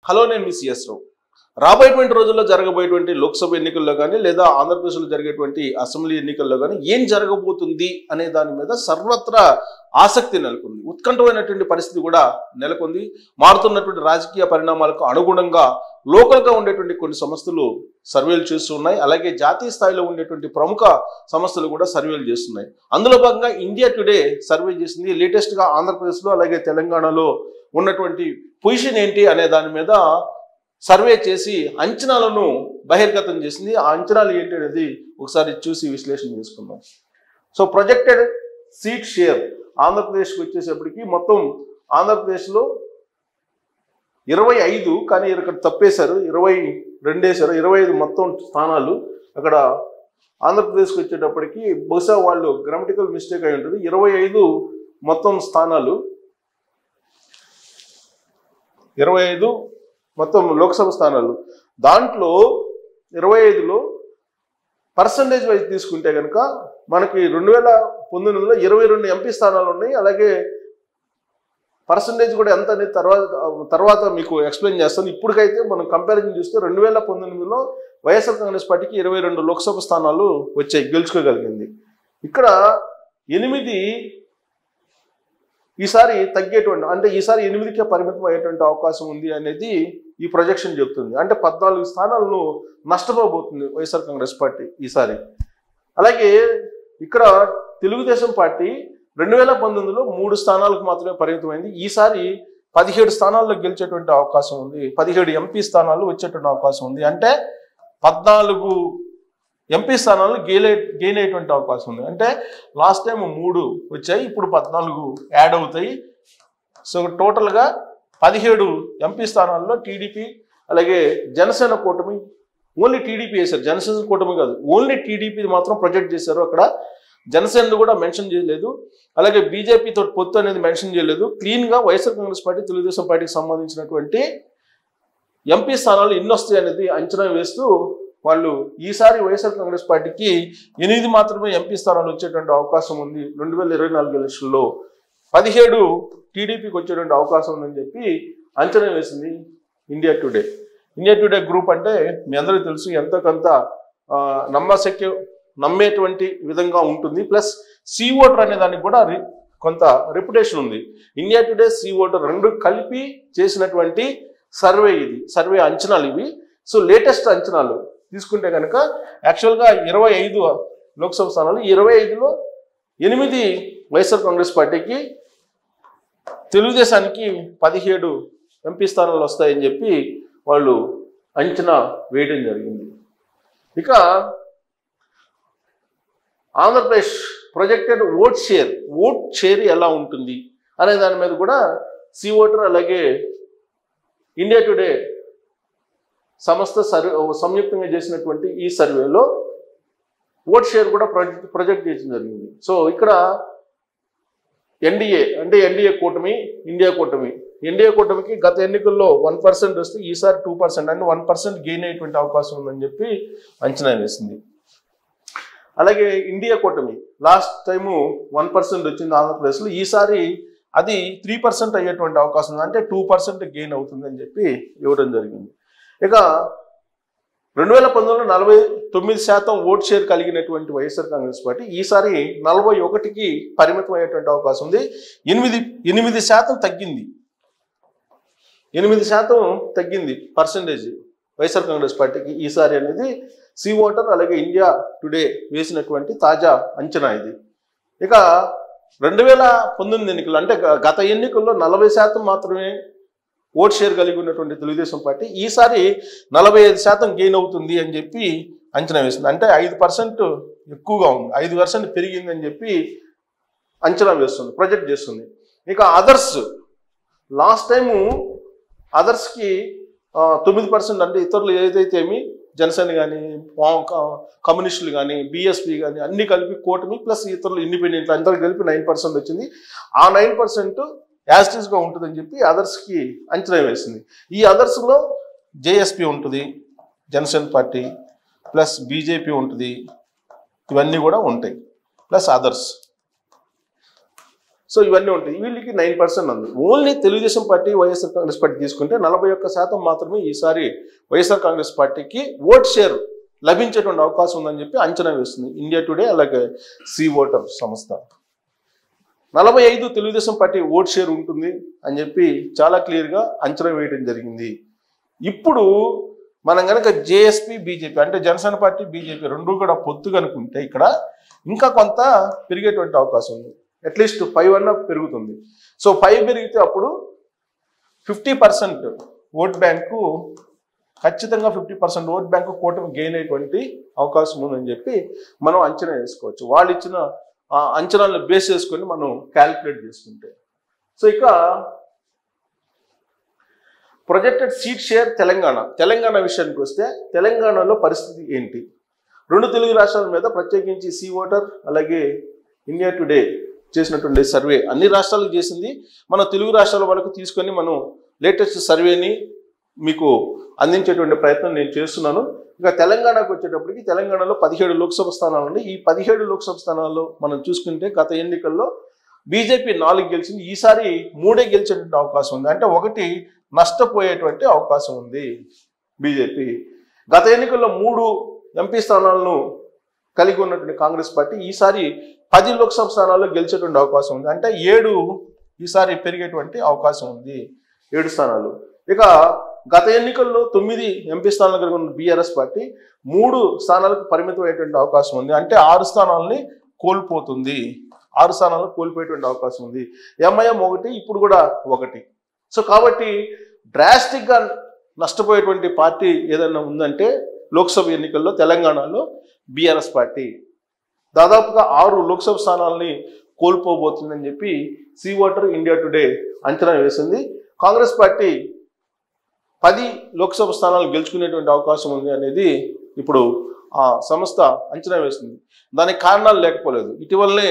Hello నేను మీ CS రావు. రాబోయేటువంటి రోజుల్లో జరగబోయేటువంటి లోక్సభ ఎన్నికల్లో కానీ లేదా ఆంధ్రప్రదేశ్లో జరిగేటువంటి అసెంబ్లీ ఎన్నికల్లో కానీ ఏం జరగబోతుంది అనే దాని మీద సర్వత్రా ఆసక్తి నెలకొంది. ఉత్కంఠమైనటువంటి పరిస్థితి కూడా నెలకొంది. మారుతున్నటువంటి రాజకీయ పరిణామాలకు అనుగుణంగా లోకల్గా ఉండేటువంటి కొన్ని సంస్థలు సర్వేలు చేస్తున్నాయి. అలాగే జాతీయ స్థాయిలో ఉండేటువంటి ప్రముఖ సంస్థలు కూడా సర్వేలు చేస్తున్నాయి. అందులో భాగంగా ఇండియా టుడే సర్వే చేసింది. లేటెస్ట్గా ఆంధ్రప్రదేశ్లో అలాగే తెలంగాణలో ఉన్నటువంటి పొజిషన్ ఏంటి అనే దాని మీద సర్వే చేసి అంచనాలను బహిర్గతం చేసింది. ఆ అంచనాలు ఏంటి అనేది ఒకసారి చూసి విశ్లేషణ చేసుకుందాం. సో ప్రొజెక్టెడ్ సీట్ షేర్ ఆంధ్రప్రదేశ్కి వచ్చేసేపటికి మొత్తం ఆంధ్రప్రదేశ్లో 25, కానీ ఇక్కడ తప్పేశారు, 22 వేశారు. 25 మొత్తం స్థానాలు అక్కడ ఆంధ్రప్రదేశ్కి వచ్చేటప్పటికి బహుశా వాళ్ళు గ్రామటికల్ మిస్టేక్ అయి ఉంటుంది. 25 మొత్తం స్థానాలు, 25 మొత్తం లోక్సభ స్థానాలు. దాంట్లో 25లో పర్సంటేజ్ వైజ్ తీసుకుంటే కనుక మనకి 2019లో 22 ఎంపీ స్థానాలు ఉన్నాయి. అలాగే పర్సంటేజ్ కూడా ఎంత అనేది తర్వాత మీకు ఎక్స్ప్లెయిన్ చేస్తాను. ఇప్పటికైతే మనం కంపారిజన్ చూస్తే 2019లో వైఎస్ఆర్ కాంగ్రెస్ పార్టీకి 22 లోక్సభ స్థానాలు వచ్చాయి, గెలుచుకోగలిగింది. ఇక్కడ 8 ఈసారి తగ్గేటువంటి, అంటే ఈసారి 8కే పరిమితం అయ్యేటువంటి అవకాశం ఉంది అనేది ఈ ప్రొజెక్షన్ చెప్తుంది. అంటే 14 స్థానాలను నష్టపోబోతుంది వైఎస్ఆర్ కాంగ్రెస్ పార్టీ ఈసారి. అలాగే ఇక్కడ తెలుగుదేశం పార్టీ 2019లో 3 స్థానాలకు మాత్రమే పరిమితమైంది. ఈసారి 17 స్థానాల్లో గెలిచేటువంటి అవకాశం ఉంది. 17 ఎంపీ స్థానాలు వచ్చేటువంటి అవకాశం ఉంది. అంటే 14 ఎంపీ స్థానాలను గెయిన్ అయ్యేటువంటి అవకాశం ఉంది. అంటే లాస్ట్ టైం 3 వచ్చాయి, ఇప్పుడు 14 యాడ్ అవుతాయి. సో టోటల్గా 17 ఎంపీ స్థానాల్లో టీడీపీ అలాగే జనసేన కూటమి, ఓన్లీ టీడీపీ వేశారు, జనసేన కూటమి కాదు, ఓన్లీ టీడీపీ మాత్రం ప్రొజెక్ట్ చేశారు. అక్కడ జనసేనను కూడా మెన్షన్ చేయలేదు. అలాగే బీజేపీతో పొత్తు అనేది మెన్షన్ చేయలేదు. క్లీన్గా వైఎస్ఆర్ కాంగ్రెస్ పార్టీ తెలుగుదేశం పార్టీకి సంబంధించినటువంటి ఎంపీ స్థానాలు ఎన్ని వస్తాయి అనేది అంచనా వేస్తూ వాళ్ళు ఈసారి వైఎస్ఆర్ కాంగ్రెస్ పార్టీకి 8 మాత్రమే ఎంపీ స్థానాలు వచ్చేటువంటి అవకాశం ఉంది 2024 ఎలక్షన్లో, 17 టీడీపీకి వచ్చేటువంటి అవకాశం ఉందని చెప్పి అంచనా వేసింది India today. India today group అంటే మీ అందరికీ తెలుసు, ఎంతో కొంత నమ్మేటువంటి విధంగా ఉంటుంది. ప్లస్ సీ ఓటర్ అనే దానికి కూడా కొంత రెప్యుటేషన్ ఉంది. ఇండియా టుడే, సీ ఓటర్ 2 కలిపి చేసినటువంటి సర్వే ఇది, సర్వే అంచనాలు ఇవి. సో లేటెస్ట్ అంచనాలు తీసుకుంటే కనుక యాక్చువల్గా 25 లోక్సభ స్థానాలు, 25లో 8 వైఎస్ఆర్ కాంగ్రెస్ పార్టీకి, తెలుగుదేశానికి 17 ఎంపీ స్థానాలు వస్తాయని చెప్పి వాళ్ళు అంచనా వేయడం జరిగింది. ఇక ఆంధ్రప్రదేశ్ ప్రొజెక్టెడ్ ఓట్ షేర్ ఎలా ఉంటుంది అనే దాని మీద కూడా సీ ఓటర్ అలాగే ఇండియా టుడే సంస్థ సంయుక్తంగా చేసినటువంటి ఈ సర్వేలో ఓట్ షేర్ కూడా ప్రొజెక్ట్ చేయడం జరిగింది. సో ఇక్కడ ఎన్డీఏ అంటే ఎన్డీఏ కూటమి, ఇండియా కూటమికి గత ఎన్నికల్లో 1% వస్తే ఈసారి 2%, అంటే 1% గెయిన్ అయ్యేటువంటి అవకాశం ఉందని చెప్పి అంచనా వేసింది. అలాగే ఇండియా కూటమి లాస్ట్ టైము 1% వచ్చింది ఆంధ్రప్రదేశ్లో, ఈసారి అది 3% అయ్యేటువంటి అవకాశం ఉంది, అంటే 2% గెయిన్ అవుతుందని చెప్పి ఇవ్వడం జరిగింది. ఇక 2019లో 49% ఓట్ షేర్ కలిగినటువంటి వైఎస్ఆర్ కాంగ్రెస్ పార్టీ ఈసారి 41కి పరిమితం అయ్యేటువంటి అవకాశం ఉంది. 8% తగ్గింది, 8% తగ్గింది పర్సంటేజ్ వైఎస్ఆర్ కాంగ్రెస్ పార్టీకి ఈసారి అనేది సీ ఓటర్ అలాగే ఇండియా టుడే వేసినటువంటి తాజా అంచనా ఇది. ఇక 2019 ఎన్నికలు అంటే గత ఎన్నికల్లో 40% మాత్రమే ఓట్ షేర్ కలిగి ఉన్నటువంటి తెలుగుదేశం పార్టీ ఈసారి 45% గెయిన్ అవుతుంది అని చెప్పి అంచనా వేస్తుంది. అంటే 5% ఎక్కువగా ఉంది, 5% పెరిగిందని చెప్పి అంచనా వేస్తుంది, ప్రొజెక్ట్ చేస్తుంది. ఇక అదర్స్, లాస్ట్ టైము అదర్స్కి 9%, అంటే ఇతరులు ఏదైతే ఏమి జనసేన కానీ కమ్యూనిస్టులు కానీ బీఎస్పీ కానీ అన్ని కలిపి కూటమి ప్లస్ ఇతరులు ఇండిపెండెంట్లు అందరూ కలిపి 9% వచ్చింది. ఆ 9% యాస్టిస్గా ఉంటుందని చెప్పి అదర్స్కి అంచనా వేసింది. ఈ అదర్స్లో జేఎస్పీ ఉంటుంది, జనసేన పార్టీ ప్లస్ బీజేపీ ఉంటుంది, ఇవన్నీ కూడా ఉంటాయి, ప్లస్ అదర్స్. సో ఇవన్నీ ఉంటాయి. వీళ్ళకి 9% ఉంది. Only Telugu Desam party YSR Congress party తీసుకుంటే 41% మాత్రమే ఈసారి వైఎస్ఆర్ కాంగ్రెస్ పార్టీకి ఓట్ షేర్ లభించేటువంటి అవకాశం ఉందని చెప్పి అంచనా వేస్తుంది ఇండియా టుడే, అలాగే సి ఓటర్ సంస్థ. 45 తెలుగుదేశం పార్టీ ఓట్ షేర్ ఉంటుంది అని చెప్పి చాలా క్లియర్గా అంచనా వేయడం జరిగింది. ఇప్పుడు మనం కనుక జేఎస్పీ బీజేపీ అంటే జనసేన పార్టీ బీజేపీ రెండు కూడా పొత్తు కనుకుంటే ఇక్కడ ఇంకా కొంత పెరిగేటువంటి అవకాశం ఉంది. అట్లీస్ట్ 5 అన్న పెరుగుతుంది. సో 5 పెరిగితే అప్పుడు 50% ఓట్ బ్యాంకు, ఖచ్చితంగా 50% ఓట్ బ్యాంకు కూటమి గెయిన్ అయ్యేటువంటి అవకాశం ఉందని చెప్పి మనం అంచనా వేసుకోవచ్చు. వాళ్ళు ఇచ్చిన అంచనాలను బేస్ చేసుకొని మనం క్యాలిక్యులేట్ చేసుకుంటే. సో ఇక ప్రొజెక్టెడ్ సీట్ షేర్ తెలంగాణ విషయానికి వస్తే తెలంగాణలో పరిస్థితి ఏంటి? 2 తెలుగు రాష్ట్రాల మీద ప్రత్యేకించి సి ఓటర్ అలాగే ఇండియా టుడే చేసినటువంటి సర్వే అన్ని రాష్ట్రాలకు చేసింది. మన తెలుగు రాష్ట్రాల వరకు తీసుకొని మనం లేటెస్ట్ సర్వేని మీకు అందించేటువంటి ప్రయత్నం నేను చేస్తున్నాను. ఇక తెలంగాణకు వచ్చేటప్పటికి తెలంగాణలో 17 లోక్సభ స్థానాలు ఉన్నాయి. ఈ 17 లోక్సభ స్థానాల్లో మనం చూసుకుంటే గత ఎన్నికల్లో బీజేపీ 4 గెలిచింది. ఈసారి 3 గెలిచేటువంటి అవకాశం ఉంది. అంటే 1 నష్టపోయేటువంటి అవకాశం ఉంది బీజేపీ. గత ఎన్నికల్లో 3 ఎంపీ స్థానాలను కలిగి ఉన్నటువంటి కాంగ్రెస్ పార్టీ ఈసారి 10 లోక్సభ స్థానాల్లో గెలిచేటువంటి అవకాశం ఉంది. అంటే 7 ఈసారి పెరిగేటువంటి అవకాశం ఉంది, 7 స్థానాలు. ఇక గత ఎన్నికల్లో 9 ఎంపీ స్థానాలు కలిగి ఉన్న బీఆర్ఎస్ పార్టీ 3 స్థానాలకు పరిమితం అయ్యేటువంటి అవకాశం ఉంది. అంటే 6 స్థానాలని కోల్పోతుంది, 6 స్థానాలను కోల్పోయేటువంటి అవకాశం ఉంది. ఎంఐఎం 1, ఇప్పుడు కూడా 1. సో కాబట్టి డ్రాస్టిక్గా నష్టపోయేటువంటి పార్టీ ఏదైనా ఉందంటే లోక్సభ ఎన్నికల్లో తెలంగాణలో బీఆర్ఎస్ పార్టీ దాదాపుగా 6 లోక్సభ స్థానాలని కోల్పోబోతుందని చెప్పి సి ఓటర్ ఇండియా టుడే అంచనా వేసింది. కాంగ్రెస్ పార్టీ 10 లోక్సభ స్థానాలు గెలుచుకునేటువంటి అవకాశం ఉంది అనేది ఇప్పుడు ఆ సంస్థ అంచనా వేస్తుంది. దానికి కారణాలు లేకపోలేదు. ఇటీవలనే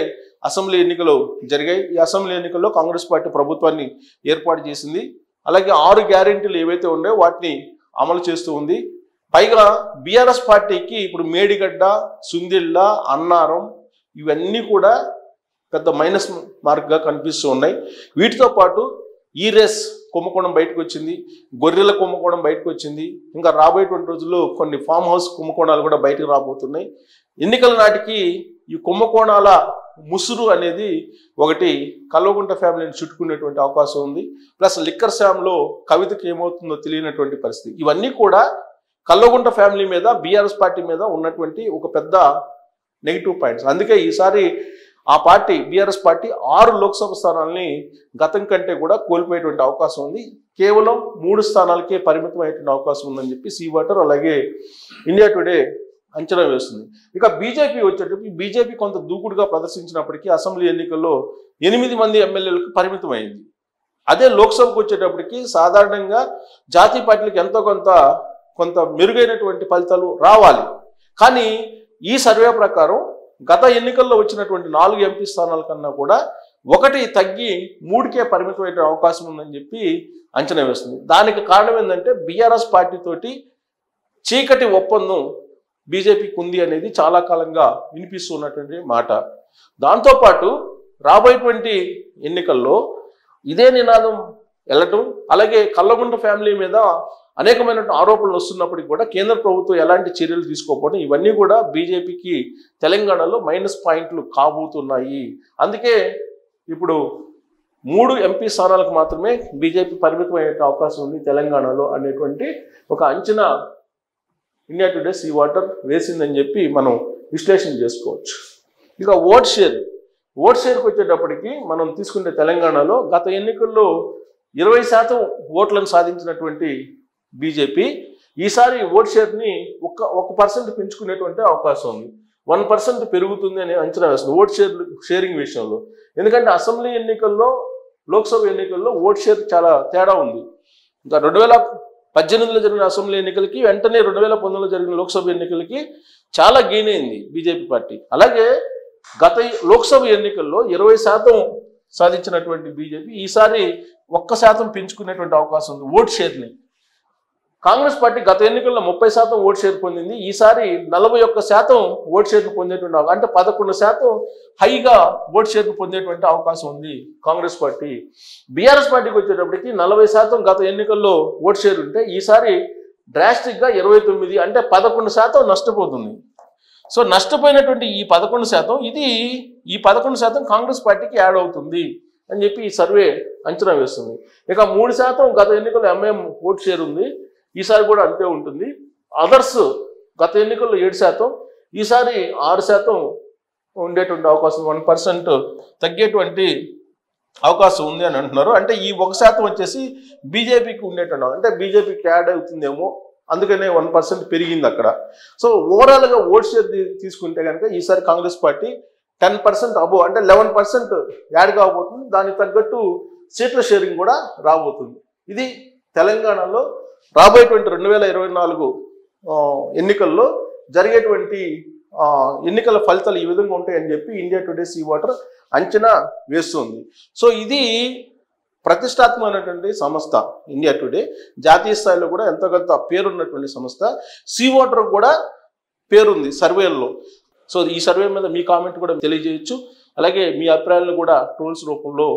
అసెంబ్లీ ఎన్నికలు జరిగాయి. ఈ అసెంబ్లీ ఎన్నికల్లో కాంగ్రెస్ పార్టీ ప్రభుత్వాన్ని ఏర్పాటు చేసింది. అలాగే 6 గ్యారెంటీలు ఏవైతే ఉన్నాయో వాటిని అమలు చేస్తూ ఉంది. పైగా బీఆర్ఎస్ పార్టీకి ఇప్పుడు మేడిగడ్డ, సుందిళ్ళ, అన్నారం ఇవన్నీ కూడా పెద్ద మైనస్ మార్క్గా కనిపిస్తూ ఉన్నాయి. వీటితో పాటు ఈరెస్ కుంభకోణం బయటకు వచ్చింది, గొర్రెల కుంభకోణం బయటకు వచ్చింది. ఇంకా రాబోయేటువంటి రోజుల్లో కొన్ని ఫామ్ హౌస్ కుంభకోణాలు కూడా బయటకు రాబోతున్నాయి. ఎన్నికల నాటికి ఈ కుంభకోణాల ముసురు అనేది ఒకటి కల్వకుంట్ల ఫ్యామిలీని చుట్టుకునేటువంటి అవకాశం ఉంది. ప్లస్ లిక్కర్ శామ్లో కవితకి ఏమవుతుందో తెలియనటువంటి పరిస్థితి. ఇవన్నీ కూడా కల్వకుంట్ల ఫ్యామిలీ మీద, బీఆర్ఎస్ పార్టీ మీద ఉన్నటువంటి ఒక పెద్ద నెగిటివ్ పాయింట్స్. అందుకే ఈసారి ఆ పార్టీ బీఆర్ఎస్ పార్టీ 6 లోక్సభ స్థానాలని గతం కంటే కూడా కోల్పోయేటువంటి అవకాశం ఉంది. కేవలం 3 స్థానాలకే పరిమితం అయ్యేటువంటి అవకాశం ఉందని చెప్పి సి ఓటర్ అలాగే ఇండియా టుడే అంచనా వేస్తుంది. ఇక బీజేపీ వచ్చేటప్పుడు బీజేపీ కొంత దూకుడుగా ప్రదర్శించినప్పటికీ అసెంబ్లీ ఎన్నికల్లో 8 మంది ఎమ్మెల్యేలకు పరిమితం అయింది. అదే లోక్సభకు వచ్చేటప్పటికి సాధారణంగా జాతీయ పార్టీలకు ఎంతో కొంత మెరుగైనటువంటి ఫలితాలు రావాలి. కానీ ఈ సర్వే ప్రకారం గత ఎన్నికల్లో వచ్చినటువంటి 4 ఎంపీ స్థానాల కన్నా కూడా 1 తగ్గి 3కే పరిమితమైన అవకాశం ఉందని చెప్పి అంచనా వేస్తుంది. దానికి కారణం ఏంటంటే బీఆర్ఎస్ పార్టీ తోటి చీకటి ఒప్పందం బీజేపీకి ఉంది అనేది చాలా కాలంగా వినిపిస్తున్నటువంటి మాట. దాంతోపాటు రాబోయేటువంటి ఎన్నికల్లో ఇదే నినాదం వెళ్ళటం, అలాగే కల్వకుంట్ల ఫ్యామిలీ మీద అనేకమైన ఆరోపణలు వస్తున్నప్పటికీ కూడా కేంద్ర ప్రభుత్వం ఎలాంటి చర్యలు తీసుకోకపోవడం, ఇవన్నీ కూడా బీజేపీకి తెలంగాణలో మైనస్ పాయింట్లు కాబోతున్నాయి. అందుకే ఇప్పుడు 3 ఎంపీ స్థానాలకు మాత్రమే బీజేపీ పరిమితం అయ్యే అవకాశం ఉంది తెలంగాణలో అనేటువంటి ఒక అంచనా ఇండియా టుడే సి ఓటర్ వేసిందని చెప్పి మనం విశ్లేషణ చేసుకోవచ్చు. ఇక ఓట్ షేర్కి వచ్చేటప్పటికి మనం తీసుకుంటే తెలంగాణలో గత ఎన్నికల్లో 20% ఓట్లను సాధించినటువంటి బీజేపీ ఈసారి ఓట్ షేర్ని 1% పెంచుకునేటువంటి అవకాశం ఉంది. 1% పెరుగుతుంది అని అంచనా వేస్తుంది ఓట్ షేరింగ్ విషయంలో. ఎందుకంటే అసెంబ్లీ ఎన్నికల్లో, లోక్సభ ఎన్నికల్లో ఓట్ షేర్ చాలా తేడా ఉంది. ఇంకా 2018లో జరిగిన అసెంబ్లీ ఎన్నికలకి వెంటనే 2019లో జరిగిన లోక్సభ ఎన్నికలకి చాలా గెయిన్ అయింది బీజేపీ పార్టీ. అలాగే గత లోక్సభ ఎన్నికల్లో 20% సాధించినటువంటి బీజేపీ ఈసారి 1% పెంచుకునేటువంటి అవకాశం ఉంది ఓట్ షేర్ని. కాంగ్రెస్ పార్టీ గత ఎన్నికల్లో 30% ఓటు షేర్ పొందింది. ఈసారి 41% ఓటు షేర్ను పొందేటువంటి అంటే 11% హైగా ఓటు షేర్ను పొందేటువంటి అవకాశం ఉంది కాంగ్రెస్ పార్టీ. బీఆర్ఎస్ పార్టీకి వచ్చేటప్పటికి 40% గత ఎన్నికల్లో ఓటు షేర్ ఉంటే ఈసారి డ్రాస్టిక్గా 29 అంటే 11% నష్టపోతుంది. సో నష్టపోయినటువంటి ఈ 11% ఈ 11% కాంగ్రెస్ పార్టీకి యాడ్ అవుతుంది అని చెప్పి ఈ సర్వే అంచనా వేస్తుంది. ఇక 3% గత ఎన్నికల్లో ఎంఐఎం ఓటు షేర్ ఉంది, ఈసారి కూడా అంతే ఉంటుంది. అదర్స్ గత ఎన్నికల్లో 7%, ఈసారి 6% ఉండేటువంటి అవకాశం, 1% తగ్గేటువంటి అవకాశం ఉంది అని అంటున్నారు. అంటే ఈ 1% వచ్చేసి బీజేపీకి ఉండేటువంటి, అంటే బీజేపీకి యాడ్ అవుతుందేమో, అందుకనే 1% పెరిగింది అక్కడ. సో ఓవరాల్గా ఓట్ షేర్ తీసుకుంటే కనుక ఈసారి కాంగ్రెస్ పార్టీ 10% అబోవ్ అంటే 11% యాడ్ కాబోతుంది. దానికి తగ్గట్టు సీట్ల షేరింగ్ కూడా రాబోతుంది. ఇది తెలంగాణలో రాబోయేటువంటి 2024 ఎన్నికల్లో జరిగేటువంటి ఎన్నికల ఫలితాలు ఈ విధంగా ఉంటాయని చెప్పి ఇండియా టుడే సీ వాటర్ అంచనా వేస్తుంది. సో ఇది ప్రతిష్టాత్మకమైనటువంటి సంస్థ ఇండియా టుడే, జాతీయ స్థాయిలో కూడా ఎంతో కొంత పేరున్నటువంటి సంస్థ. సీ వాటర్ కూడా పేరుంది సర్వేల్లో. సో ఈ సర్వే మీద మీ కామెంట్ కూడా తెలియజేయచ్చు. అలాగే మీ అభిప్రాయాలను కూడా ట్రోల్స్ రూపంలో